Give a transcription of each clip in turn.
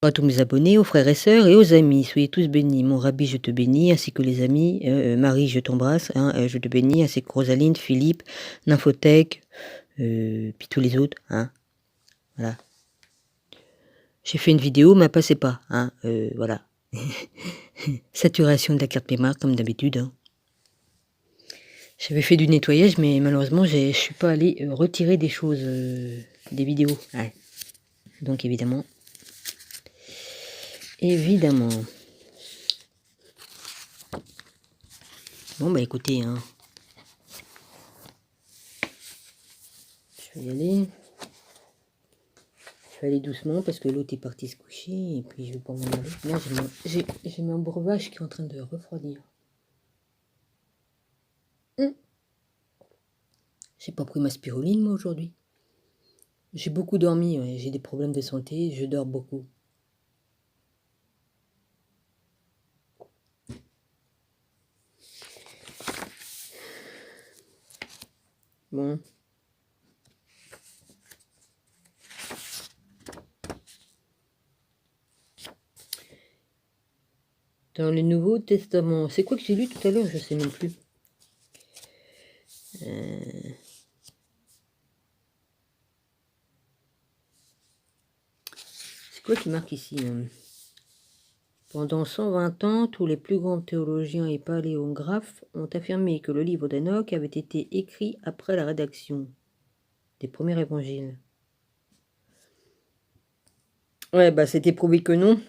À tous mes abonnés, aux frères et sœurs et aux amis, soyez tous bénis. Mon Rabbi, je te bénis, ainsi que les amis. Marie, je t'embrasse, hein, je te bénis, ainsi que Rosaline, Philippe, Nymphothèque, puis tous les autres. Hein, voilà. J'ai fait une vidéo, mais elle passait pas. Hein, voilà. Saturation de la carte mémoire, comme d'habitude. Hein. J'avais fait du nettoyage, mais malheureusement, je suis pas allé retirer des choses, des vidéos. Ouais. Donc évidemment. Bon, bah écoutez, hein. Je vais y aller. Je vais aller doucement parce que l'autre est parti se coucher et puis je vais pas m'en aller. Là, j'ai mon breuvage qui est en train de refroidir. J'ai pas pris ma spiruline, moi, aujourd'hui. J'ai beaucoup dormi, ouais. J'ai des problèmes de santé, je dors beaucoup. Bon. Dans le Nouveau Testament, c'est quoi que j'ai lu tout à l'heure? Je sais même plus. C'est quoi qui marque ici? Pendant 120 ans, tous les plus grands théologiens et paléographes ont affirmé que le livre d'Enoch avait été écrit après la rédaction des premiers évangiles. Ouais, bah c'était prouvé que non.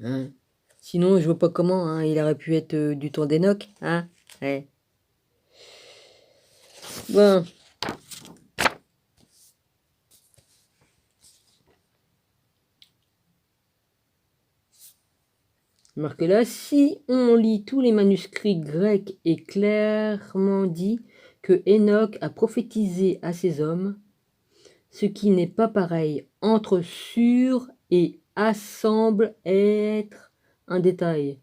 Hein. Sinon, je vois pas comment, hein, il aurait pu être du temps d'Enoch, hein. Ouais. Bon. Marqué là, si on lit tous les manuscrits grecs est clairement dit que Enoch a prophétisé à ces hommes, ce qui n'est pas pareil entre sur et à semble être un détail,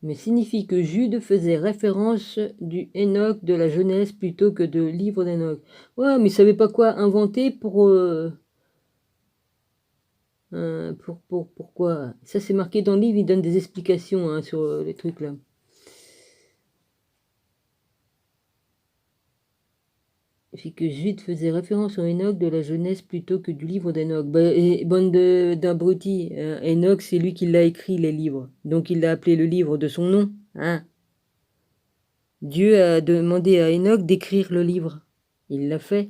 mais signifie que Jude faisait référence du Enoch de la Genèse plutôt que de livre d'Enoch. Ouais, mais il savait pas quoi inventer pourquoi. Ça c'est marqué dans le livre, il donne des explications hein, sur les trucs là. C'est que Jude faisait référence au Enoch de la Genèse plutôt que du livre d'Enoch. Bah, bande d'abrutis. Enoch, c'est lui qui l'a écrit, les livres. Donc il l'a appelé le livre de son nom. Hein. Dieu a demandé à Enoch d'écrire le livre. Il l'a fait.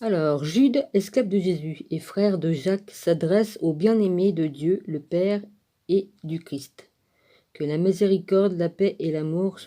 Alors, Jude, esclave de Jésus et frère de Jacques, s'adresse au bien-aimé de Dieu, le Père et du Christ. Que la miséricorde, la paix et l'amour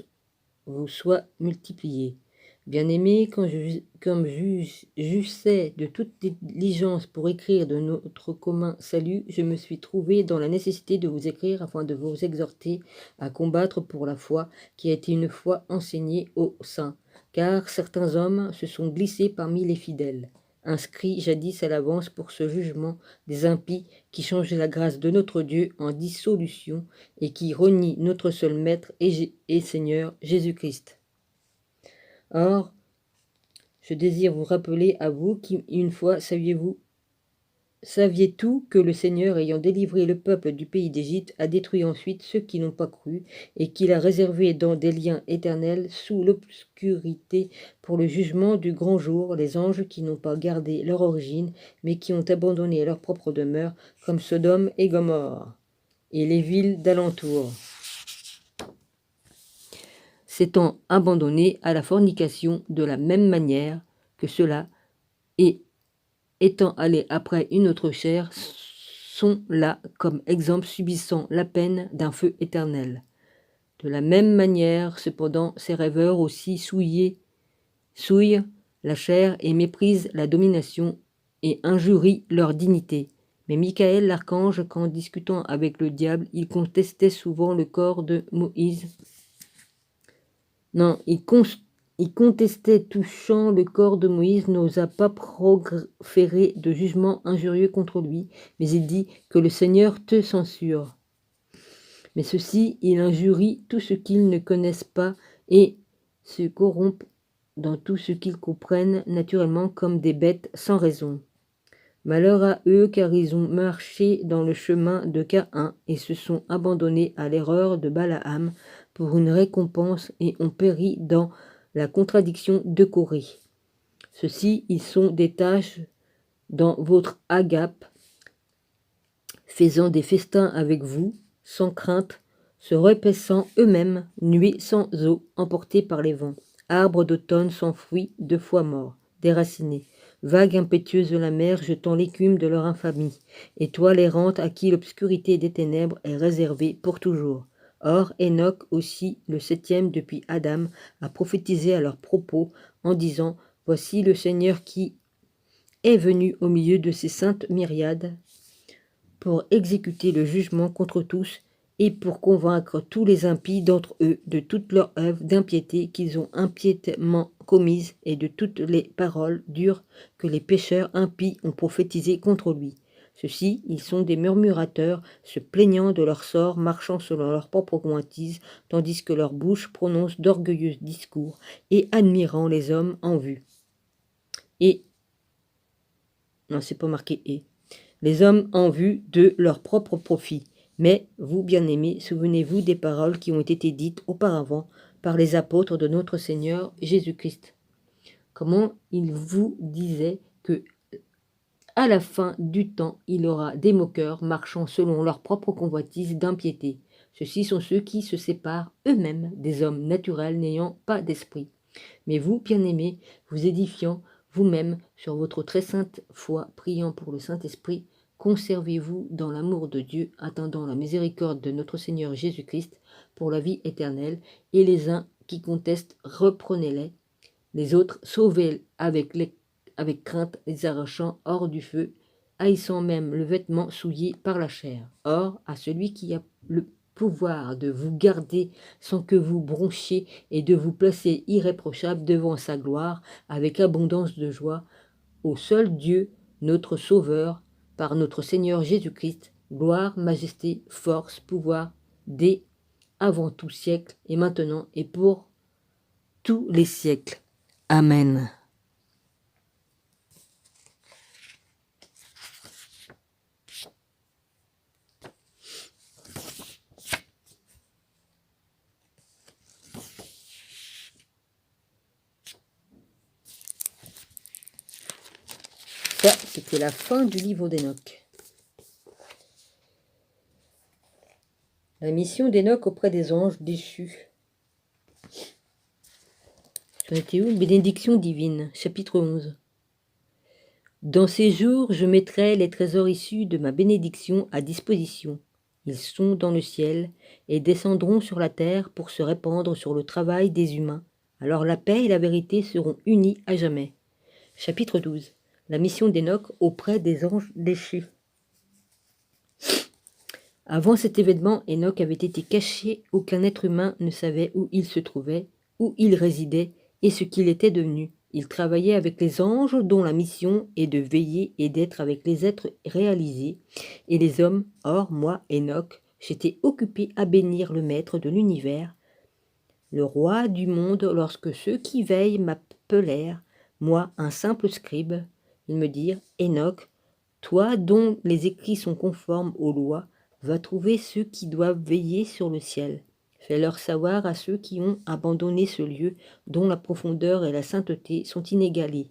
vous soient multipliés. Bien-aimé, comme j'eussais de toute diligence pour écrire de notre commun salut, je me suis trouvé dans la nécessité de vous écrire afin de vous exhorter à combattre pour la foi qui a été une fois enseignée aux saints, car certains hommes se sont glissés parmi les fidèles, inscrits jadis à l'avance pour ce jugement des impies qui changent la grâce de notre Dieu en dissolution et qui renient notre seul Maître et Seigneur Jésus-Christ. Or, je désire vous rappeler à vous qui, une fois, saviez tout que le Seigneur, ayant délivré le peuple du pays d'Égypte, a détruit ensuite ceux qui n'ont pas cru, et qu'il a réservé dans des liens éternels sous l'obscurité pour le jugement du grand jour les anges qui n'ont pas gardé leur origine, mais qui ont abandonné leur propre demeure, comme Sodome et Gomorrhe, et les villes d'alentour, s'étant abandonnés à la fornication de la même manière que ceux-là, et étant allés après une autre chair, sont là comme exemple subissant la peine d'un feu éternel. De la même manière, cependant, ces rêveurs aussi souillent la chair et méprisent la domination et injurient leur dignité. Mais Michael, l'archange, qu'en discutant avec le diable, il contestait souvent le corps de Moïse. Non, il contestait touchant le corps de Moïse, n'osa pas proférer de jugement injurieux contre lui, mais il dit que le Seigneur te censure. Mais ceux-ci, ils injurient tout ce qu'ils ne connaissent pas et se corrompent dans tout ce qu'ils comprennent naturellement comme des bêtes sans raison. Malheur à eux, car ils ont marché dans le chemin de Caïn et se sont abandonnés à l'erreur de Balaam pour une récompense et ont péri dans la contradiction de Corée. Ceux-ci, ils sont des tâches dans votre agape, faisant des festins avec vous, sans crainte, se repaissant eux-mêmes, nuées sans eau, emportés par les vents, arbres d'automne sans fruits, 2 fois morts, déracinés, vague impétueuse de la mer jetant l'écume de leur infamie, étoile errante à qui l'obscurité des ténèbres est réservée pour toujours. Or, Enoch aussi, le 7e depuis Adam, a prophétisé à leur propos en disant « Voici le Seigneur qui est venu au milieu de ses saintes myriades pour exécuter le jugement contre tous et pour convaincre tous les impies d'entre eux de toute leur œuvre d'impiété qu'ils ont impiétement commise et de toutes les paroles dures que les pécheurs impies ont prophétisées contre lui. Ceux-ci, ils sont des murmurateurs, se plaignant de leur sort, marchant selon leur propre convoitise, tandis que leur bouche prononce d'orgueilleux discours et admirant les hommes en vue. Et, non, c'est pas marqué et. Les hommes en vue de leur propre profit. Mais vous, bien-aimés, souvenez-vous des paroles qui ont été dites auparavant par les apôtres de notre Seigneur Jésus-Christ. Comment il vous disait que, à la fin du temps, il aura des moqueurs marchant selon leur propre convoitise d'impiété. Ceux-ci sont ceux qui se séparent eux-mêmes des hommes naturels n'ayant pas d'esprit. Mais vous, bien-aimés, vous édifiant vous-même sur votre très sainte foi, priant pour le Saint-Esprit, conservez-vous dans l'amour de Dieu, attendant la miséricorde de notre Seigneur Jésus-Christ pour la vie éternelle, et les uns qui contestent, reprenez-les, les autres sauvez avec crainte, les arrachant hors du feu, haïssant même le vêtement souillé par la chair. Or, à celui qui a le pouvoir de vous garder sans que vous bronchiez et de vous placer irréprochable devant sa gloire avec abondance de joie, au seul Dieu, notre Sauveur, par notre Seigneur Jésus-Christ, gloire, majesté, force, pouvoir, dès avant tout siècle et maintenant et pour tous les siècles. Amen. Ça, c'était la fin du livre d'Enoch. La mission d'Enoch auprès des anges déchus. J'en étais où? Bénédiction divine, chapitre 11. Dans ces jours, je mettrai les trésors issus de ma bénédiction à disposition. Ils sont dans le ciel et descendront sur la terre pour se répandre sur le travail des humains. Alors la paix et la vérité seront unies à jamais. Chapitre 12. La mission d'Enoch auprès des anges déchus. Avant cet événement, Enoch avait été caché, aucun être humain ne savait où il se trouvait, où il résidait et ce qu'il était devenu. Il travaillait avec les anges dont la mission est de veiller et d'être avec les êtres réalisés et les hommes. Or, moi, Enoch, j'étais occupé à bénir le maître de l'univers, le roi du monde, lorsque ceux qui veillent m'appelèrent, moi, un simple scribe. Ils me dirent, Enoch, toi dont les écrits sont conformes aux lois, va trouver ceux qui doivent veiller sur le ciel. Fais-leur savoir à ceux qui ont abandonné ce lieu dont la profondeur et la sainteté sont inégalées,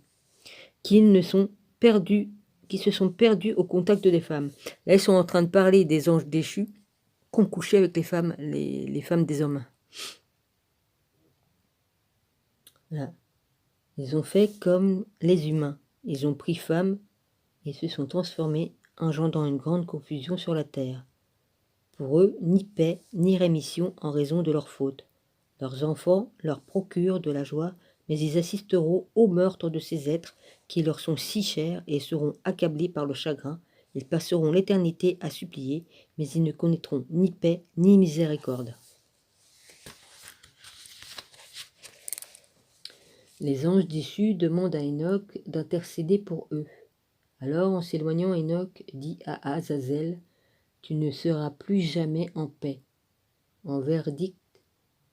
qu'ils ne sont perdus, qui se sont perdus au contact des femmes. Là, ils sont en train de parler des anges déchus qui ont couché avec les femmes des hommes. Là. Ils ont fait comme les humains. Ils ont pris femme et se sont transformés, engendrant une grande confusion sur la terre. Pour eux, ni paix, ni rémission en raison de leurs fautes. Leurs enfants leur procurent de la joie, mais ils assisteront au meurtre de ces êtres qui leur sont si chers et seront accablés par le chagrin. Ils passeront l'éternité à supplier, mais ils ne connaîtront ni paix, ni miséricorde. Les anges déchus demandent à Enoch d'intercéder pour eux. Alors, en s'éloignant, Enoch dit à Azazel, « Tu ne seras plus jamais en paix. » un verdict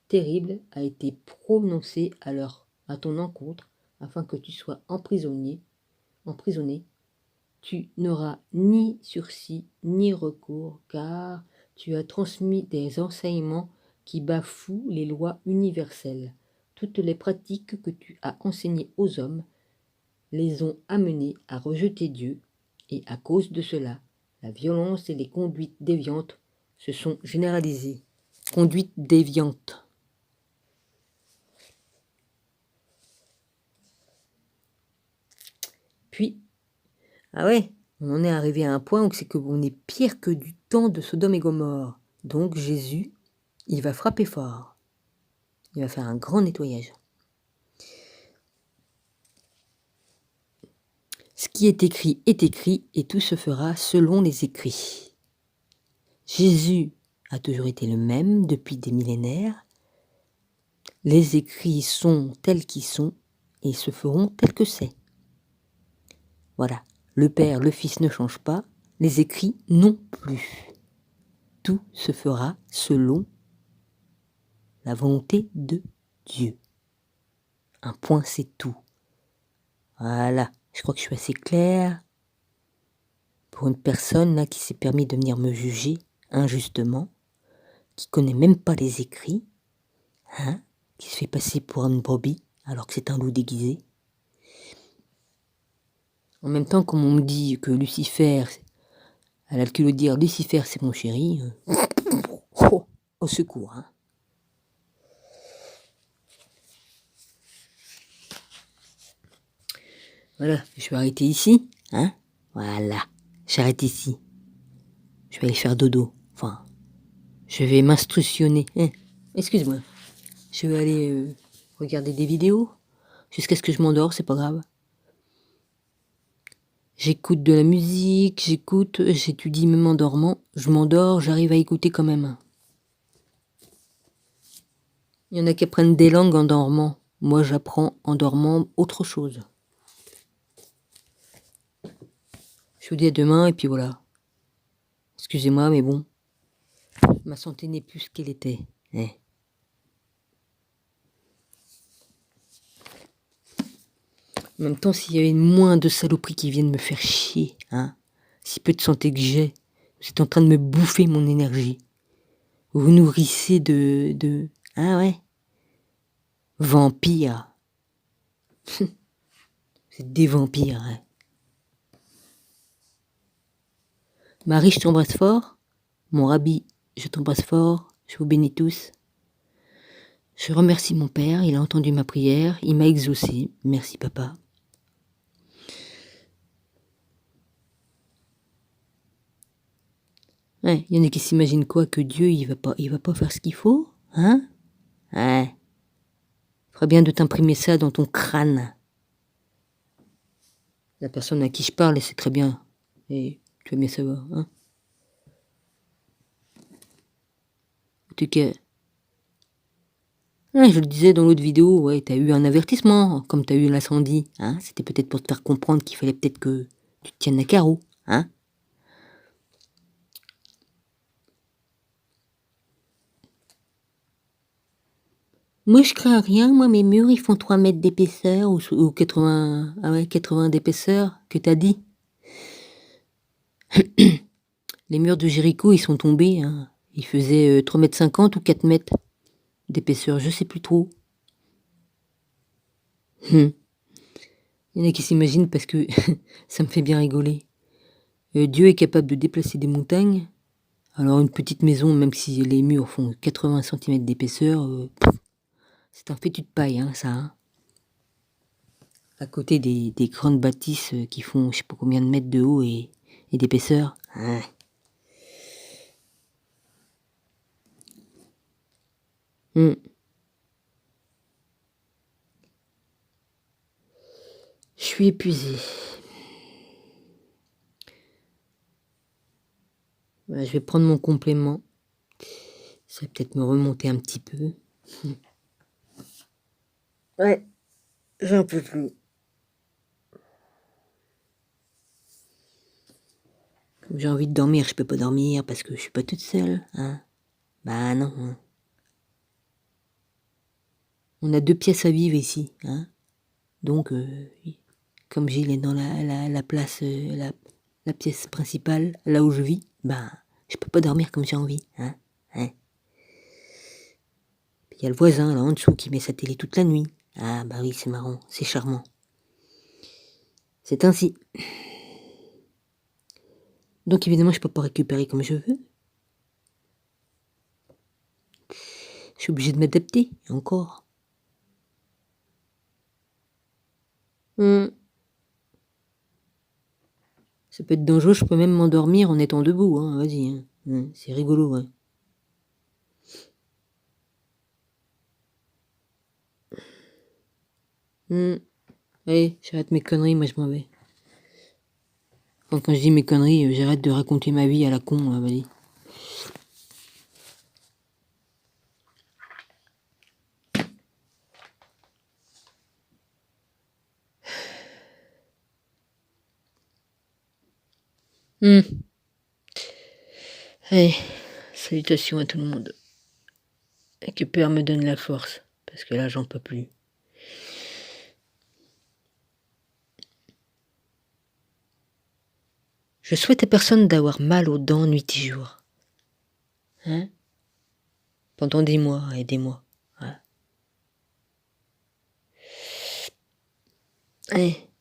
terrible a été prononcé à ton encontre, afin que tu sois emprisonné. Tu n'auras ni sursis ni recours, car tu as transmis des enseignements qui bafouent les lois universelles. Toutes les pratiques que tu as enseignées aux hommes les ont amenés à rejeter Dieu, et à cause de cela, la violence et les conduites déviantes se sont généralisées. Conduite déviante. Puis, ah ouais, on en est arrivé à un point où c'est qu'on est pire que du temps de Sodome et Gomorrhe. Donc Jésus, il va frapper fort. Il va faire un grand nettoyage. Ce qui est écrit, et tout se fera selon les écrits. Jésus a toujours été le même depuis des millénaires. Les écrits sont tels qu'ils sont et se feront tels que c'est. Voilà, le Père, le Fils ne changent pas, les écrits non plus. Tout se fera selon la volonté de Dieu. Un point, c'est tout. Voilà, je crois que je suis assez clair. Pour une personne là qui s'est permis de venir me juger injustement, qui connaît même pas les écrits, hein, qui se fait passer pour une brebis alors que c'est un loup déguisé. En même temps, comme on me dit que Lucifer, elle a le culot de dire Lucifer c'est mon chéri, au secours. Hein. Voilà, je vais arrêter ici, hein. Voilà, j'arrête ici. Je vais aller faire dodo, enfin, je vais m'instructionner. Excuse-moi, je vais aller regarder des vidéos jusqu'à ce que je m'endors, c'est pas grave. J'écoute de la musique, j'étudie même en dormant, je m'endors, j'arrive à écouter quand même. Il y en a qui apprennent des langues en dormant. Moi, j'apprends en dormant autre chose. Je vous dis à demain et puis voilà. Excusez-moi, mais bon, ma santé n'est plus ce qu'elle était. En même temps, s'il y avait moins de saloperies qui viennent me faire chier, hein, si peu de santé que j'ai, vous êtes en train de me bouffer mon énergie. Vous vous nourrissez de... Ah ouais, vampires. C'est des vampires, hein. Marie, je t'embrasse fort. Mon rabbi, je t'embrasse fort. Je vous bénis tous. Je remercie mon père, il a entendu ma prière, il m'a exaucé. Merci papa. Ouais, il y en a qui s'imaginent quoi, que Dieu, il va pas faire ce qu'il faut, hein? Ouais. Il ferait bien de t'imprimer ça dans ton crâne. La personne à qui je parle, elle sait très bien. Et tu vas bien savoir, hein? En tout cas, ouais, je le disais dans l'autre vidéo, ouais, t'as eu un avertissement, comme t'as eu l'incendie, hein? C'était peut-être pour te faire comprendre qu'il fallait peut-être que tu te tiennes à carreau, hein? Moi, je crains rien. Moi, mes murs, ils font 3 mètres d'épaisseur ou 80, ah ouais, 80 d'épaisseur, que t'as dit. Les murs de Jéricho, ils sont tombés, hein. Ils faisaient 3,50 mètres ou 4 mètres d'épaisseur, je sais plus trop. Il y en a qui s'imaginent parce que ça me fait bien rigoler. Dieu est capable de déplacer des montagnes. Alors une petite maison, même si les murs font 80 cm d'épaisseur, c'est un fétu de paille, hein, ça. Hein. À côté des grandes bâtisses qui font je sais pas combien de mètres de haut et d'épaisseur. Hein. Je suis épuisée. Je vais prendre mon complément. Ça va peut-être me remonter un petit peu. Ouais, j'en peux plus. Comme j'ai envie de dormir, je peux pas dormir parce que je suis pas toute seule. Hein. Bah non. Hein. On a 2 pièces à vivre ici, hein. Donc, comme Gilles est dans la place, la pièce principale, là où je vis, ben, je peux pas dormir comme j'ai envie, hein. Il y a le voisin, là, en dessous, qui met sa télé toute la nuit. Ah, bah oui, c'est marrant, c'est charmant. C'est ainsi. Donc, évidemment, je peux pas récupérer comme je veux. Je suis obligé de m'adapter, encore. Ça peut être dangereux, je peux même m'endormir en étant debout, hein, vas-y. Hein. C'est rigolo, ouais. Allez, j'arrête mes conneries, moi je m'en vais. Enfin, quand je dis mes conneries, j'arrête de raconter ma vie à la con, vas-y. Allez, salutations à tout le monde. Et que Père me donne la force, parce que là j'en peux plus. Je souhaite à personne d'avoir mal aux dents nuit et jour. Hein? Pendant des mois et des mois. Ouais. Allez.